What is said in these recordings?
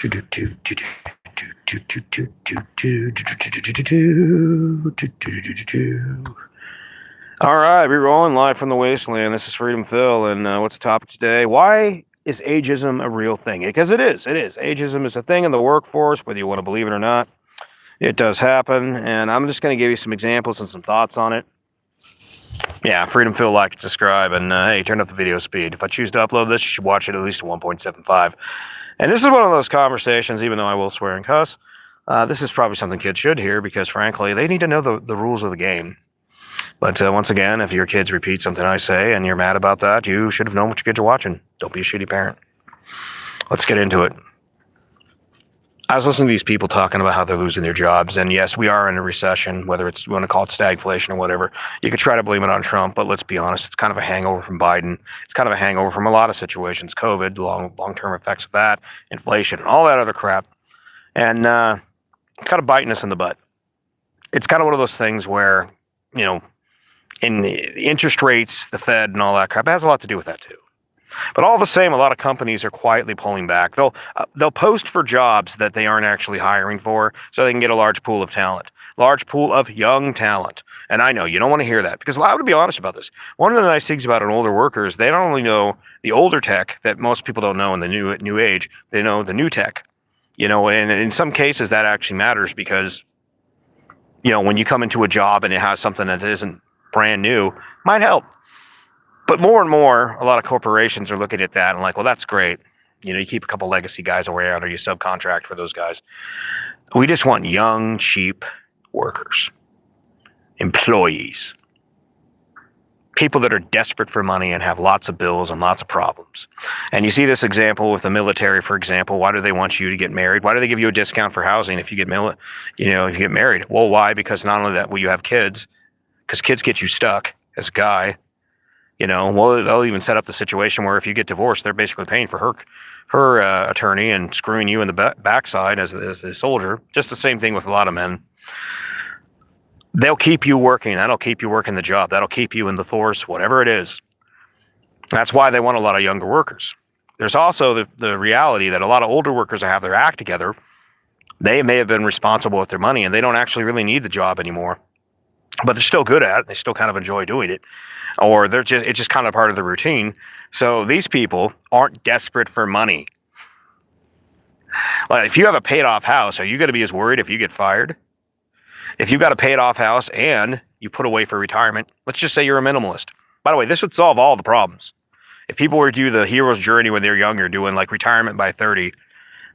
All right, we're rolling live from the wasteland. This is Freedom Phil, and what's the topic today? Why is ageism a real thing? Because it is. It is. Ageism is a thing in the workforce, whether you want to believe it or not. It does happen, and I'm just going to give you some examples and some thoughts on it. Yeah, Freedom Phil, like and subscribe, and hey, turn up the video speed. If I choose to upload this, you should watch it at least at 1.75. And this is one of those conversations, even though I will swear and cuss, this is probably something kids should hear, because frankly, they need to know the rules of the game. But once again, if your kids repeat something I say and you're mad about that, you should have known what your kids are watching. Don't be a shitty parent. Let's get into it. I was listening to these people talking about how they're losing their jobs. And yes, we are in a recession, whether it's, you want to call it stagflation or whatever. You could try to blame it on Trump, but let's be honest, it's kind of a hangover from Biden. It's kind of a hangover from a lot of situations, COVID, long-term effects of that, inflation, and all that other crap. And it's kind of biting us in the butt. It's kind of one of those things where, you know, in the interest rates, the Fed and all that crap, it has a lot to do with that too. But all the same, a lot of companies are quietly pulling back. They'll post for jobs that they aren't actually hiring for, so they can get a large pool of talent, large pool of young talent. And I know you don't want to hear that, because I would be honest about this. One of the nice things about an older worker is they not only know the older tech that most people don't know in the new age, they know the new tech. You know, and in some cases that actually matters, because, you know, when you come into a job and it has something that isn't brand new, might help. But more and more, a lot of corporations are looking at that and like, well, that's great. You know, you keep a couple legacy guys around, or you subcontract for those guys. We just want young, cheap workers, employees, people that are desperate for money and have lots of bills and lots of problems. And you see this example with the military, for example. Why do they want you to get married? Why do they give you a discount for housing if you get if you get married? Well, why? Because not only that, will you have kids, because kids get you stuck as a guy. You know, well, they'll even set up the situation where if you get divorced, they're basically paying for her attorney and screwing you in the backside as a soldier. Just the same thing with a lot of men. They'll keep you working. That'll keep you working the job. That'll keep you in the force, whatever it is. That's why they want a lot of younger workers. There's also the reality that a lot of older workers that have their act together, they may have been responsible with their money and they don't actually really need the job anymore. But they're still good at it. They still kind of enjoy doing it. Or it's just kind of part of the routine. So these people aren't desperate for money. Like, if you have a paid off house, are you going to be as worried if you get fired? If you've got a paid off house and you put away for retirement, let's just say you're a minimalist. By the way, this would solve all the problems. If people were to do the hero's journey when they're younger, doing like retirement by 30,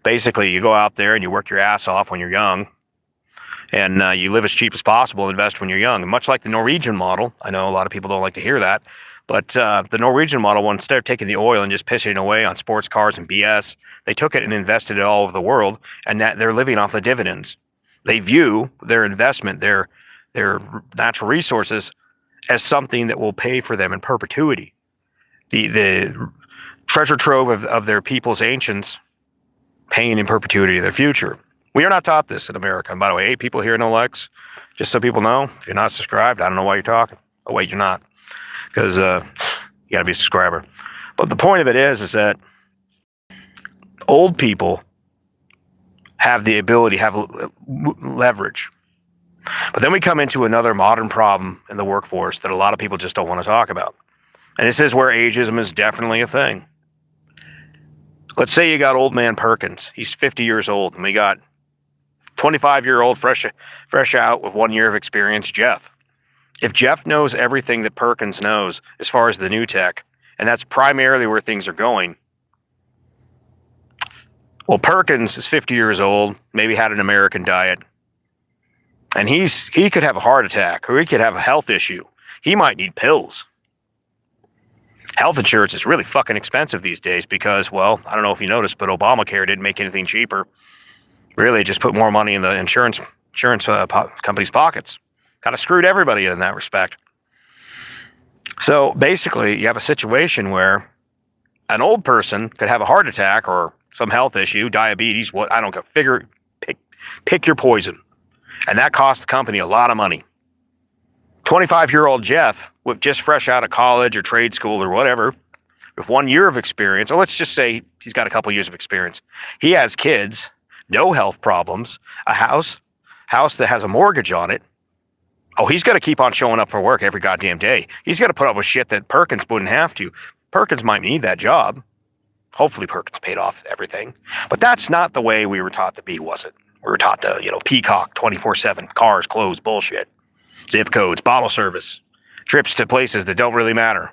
basically you go out there and you work your ass off when you're young. And you live as cheap as possible, invest when you're young. Much like the Norwegian model. I know a lot of people don't like to hear that. But the Norwegian model, instead of taking the oil and just pissing it away on sports cars and BS, they took it and invested it all over the world, and that they're living off the dividends. They view their investment, their natural resources, as something that will pay for them in perpetuity. The treasure trove of their people's ancients paying in perpetuity their future. We are not taught this in America. And by the way, 8 people here, no likes. Just so people know, if you're not subscribed, I don't know why you're talking. Oh, wait, you're not. Because you got to be a subscriber. But the point of it is that old people have the ability, have leverage. But then we come into another modern problem in the workforce that a lot of people just don't want to talk about. And this is where ageism is definitely a thing. Let's say you got old man Perkins. He's 50 years old, and we got 25-year-old fresh out with 1 year of experience, Jeff. If Jeff knows everything that Perkins knows as far as the new tech, and that's primarily where things are going, well, Perkins is 50 years old, maybe had an American diet, and he could have a heart attack, or he could have a health issue. He might need pills. Health insurance is really fucking expensive these days because, well, I don't know if you noticed, but Obamacare didn't make anything cheaper. Really just put more money in the insurance companies' pockets. Kind of screwed everybody in that respect. So basically, you have a situation where an old person could have a heart attack or some health issue, diabetes, what, I don't know, pick your poison. And that costs the company a lot of money. 25-year-old Jeff, with just fresh out of college or trade school or whatever, with 1 year of experience, or let's just say he's got a couple years of experience. He has kids, no health problems, a house that has a mortgage on it. Oh, he's got to keep on showing up for work every goddamn day. He's got to put up with shit that Perkins wouldn't have to. Perkins might need that job. Hopefully Perkins paid off everything. But that's not the way we were taught to be, was it? We were taught to, peacock 24/7, cars, clothes, bullshit, zip codes, bottle service, trips to places that don't really matter.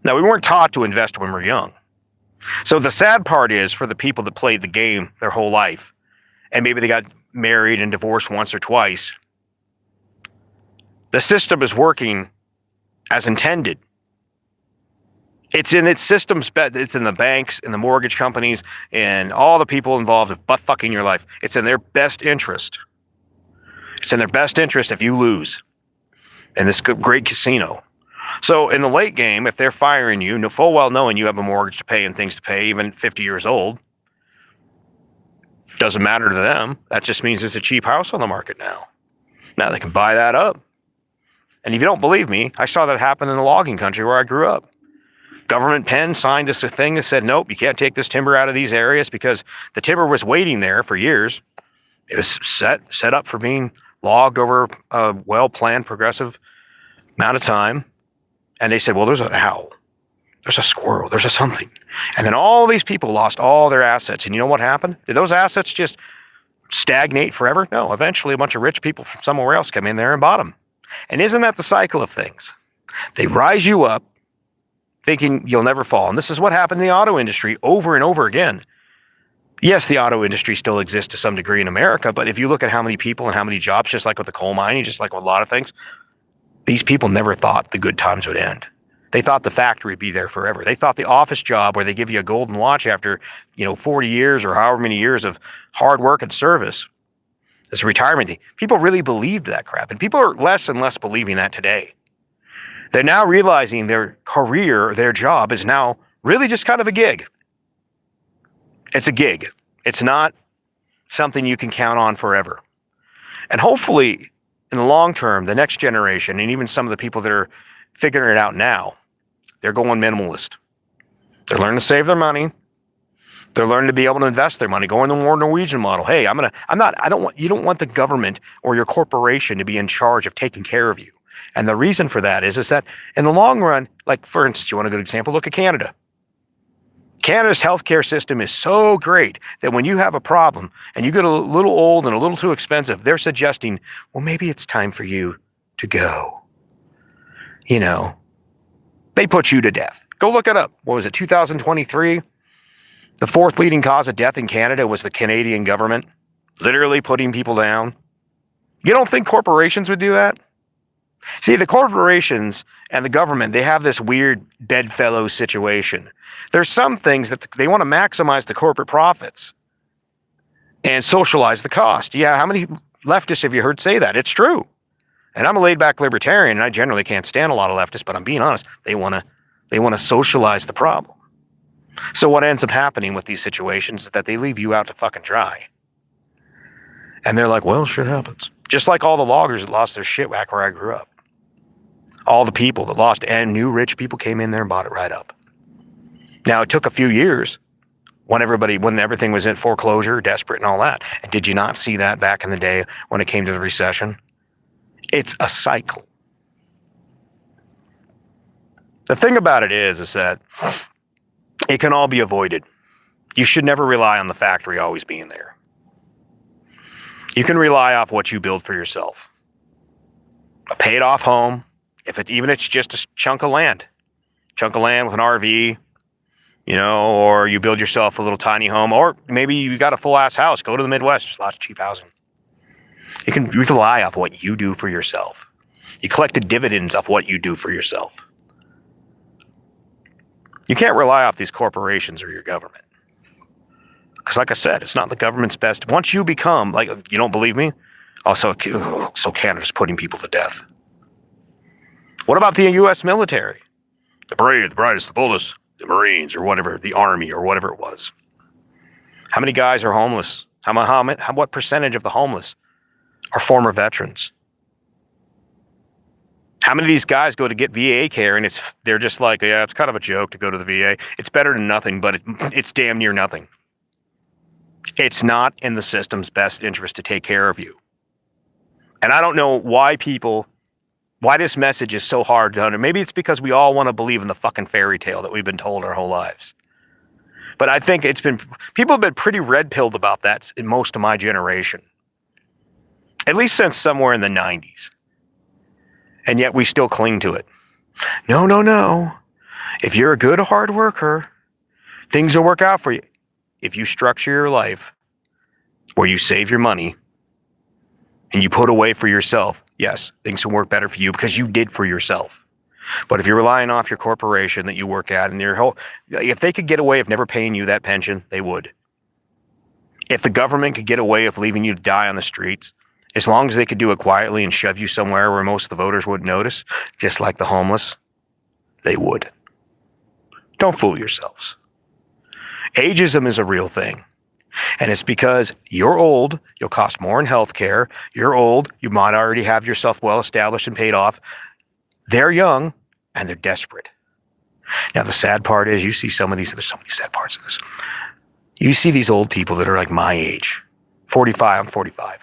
Now, we weren't taught to invest when we were young. So the sad part is for the people that played the game their whole life, and maybe they got married and divorced once or twice, the system is working as intended. It's in its systems, it's in the banks, in the mortgage companies, and all the people involved with butt fucking your life. It's in their best interest. It's in their best interest if you lose in this great casino. So in the late game, if they're firing you, full well knowing you have a mortgage to pay and things to pay, even 50 years old, doesn't matter to them. That just means there's a cheap house on the market now. Now they can buy that up. And if you don't believe me, I saw that happen in the logging country where I grew up. Government pen signed us a thing that said, nope, you can't take this timber out of these areas because the timber was waiting there for years. It was set up for being logged over a well-planned, progressive amount of time. And they said, well, there's an owl, there's a squirrel, there's a something. And then all these people lost all their assets. And you know what happened? Did those assets just stagnate forever? No, eventually a bunch of rich people from somewhere else come in there and bought them. And isn't that the cycle of things? They rise you up thinking you'll never fall. And this is what happened in the auto industry over and over again. Yes, the auto industry still exists to some degree in America, but if you look at how many people and how many jobs, just like with the coal mining, just like with a lot of things, these people never thought the good times would end. They thought the factory would be there forever. They thought the office job where they give you a golden watch after, 40 years or however many years of hard work and service, this retirement thing. People really believed that crap. And people are less and less believing that today. They're now realizing their career, their job is now really just kind of a gig. It's a gig. It's not something you can count on forever. And hopefully, in the long term, the next generation, and even some of the people that are figuring it out now, they're going minimalist. They're learning to save their money. They're learning to be able to invest their money, going the more Norwegian model. Hey, you don't want the government or your corporation to be in charge of taking care of you. And the reason for that is that in the long run, like for instance, you want a good example, look at Canada. Canada's healthcare system is so great that when you have a problem and you get a little old and a little too expensive, they're suggesting, well, maybe it's time for you to go. They put you to death. Go look it up. What was it, 2023? The fourth leading cause of death in Canada was the Canadian government literally putting people down. You don't think corporations would do that? See, the corporations and the government, they have this weird bedfellow situation. There's some things that they want to maximize the corporate profits and socialize the cost. Yeah, how many leftists have you heard say that? It's true. And I'm a laid-back libertarian, and I generally can't stand a lot of leftists, but I'm being honest. They want to socialize the problem. So what ends up happening with these situations is that they leave you out to fucking dry. And they're like, well, shit happens. Just like all the loggers that lost their shit back where I grew up. All the people that lost and new rich people came in there and bought it right up. Now, it took a few years when everything was in foreclosure, desperate and all that. And did you not see that back in the day when it came to the recession? It's a cycle. The thing about it is that it can all be avoided. You should never rely on the factory always being there. You can rely off what you build for yourself. A paid off home, even if it's just a chunk of land with an RV, or you build yourself a little tiny home, or maybe you got a full ass house. Go to the Midwest. There's lots of cheap housing. You can rely off what you do for yourself. You collect the dividends of what you do for yourself. You can't rely off these corporations or your government. Because like I said, it's not the government's best. Once you become, you don't believe me? So Canada's putting people to death. What about the U.S. military? The brave, the brightest, the boldest, the Marines or whatever, the Army or whatever it was. How many guys are homeless? What percentage of the homeless are former veterans? How many of these guys go to get VA care and they're just like, yeah, it's kind of a joke to go to the VA. It's better than nothing, but it's damn near nothing. It's not in the system's best interest to take care of you. And I don't know why this message is so hard to understand. Maybe it's because we all want to believe in the fucking fairy tale that we've been told our whole lives. But I think people have been pretty red-pilled about that in most of my generation. At least since somewhere in the 90s. And yet we still cling to it. No, no, no. If you're a good hard worker, things will work out for you. If you structure your life where you save your money and you put away for yourself, yes, things will work better for you because you did for yourself. But if you're relying off your corporation that you work at and if they could get away with never paying you that pension, they would. If the government could get away with leaving you to die on the streets, as long as they could do it quietly and shove you somewhere where most of the voters wouldn't notice, just like the homeless, they would. Don't fool yourselves. Ageism is a real thing. And it's because you're old, you'll cost more in health care. You're old, you might already have yourself well established and paid off. They're young, and they're desperate. Now, the sad part is there's so many sad parts of this. You see these old people that are like my age, 45, I'm 45.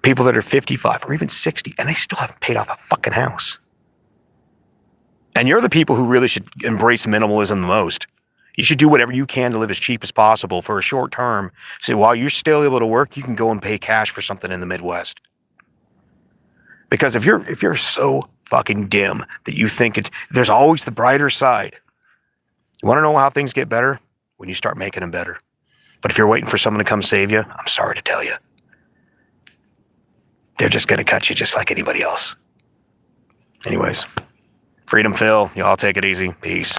People that are 55 or even 60, and they still haven't paid off a fucking house. And you're the people who really should embrace minimalism the most. You should do whatever you can to live as cheap as possible for a short term. So while you're still able to work, you can go and pay cash for something in the Midwest. Because if you're so fucking dim that you think there's always the brighter side. You want to know how things get better? When you start making them better. But if you're waiting for someone to come save you, I'm sorry to tell you. They're just going to cut you just like anybody else. Anyways, Freedom Phil, y'all take it easy. Peace.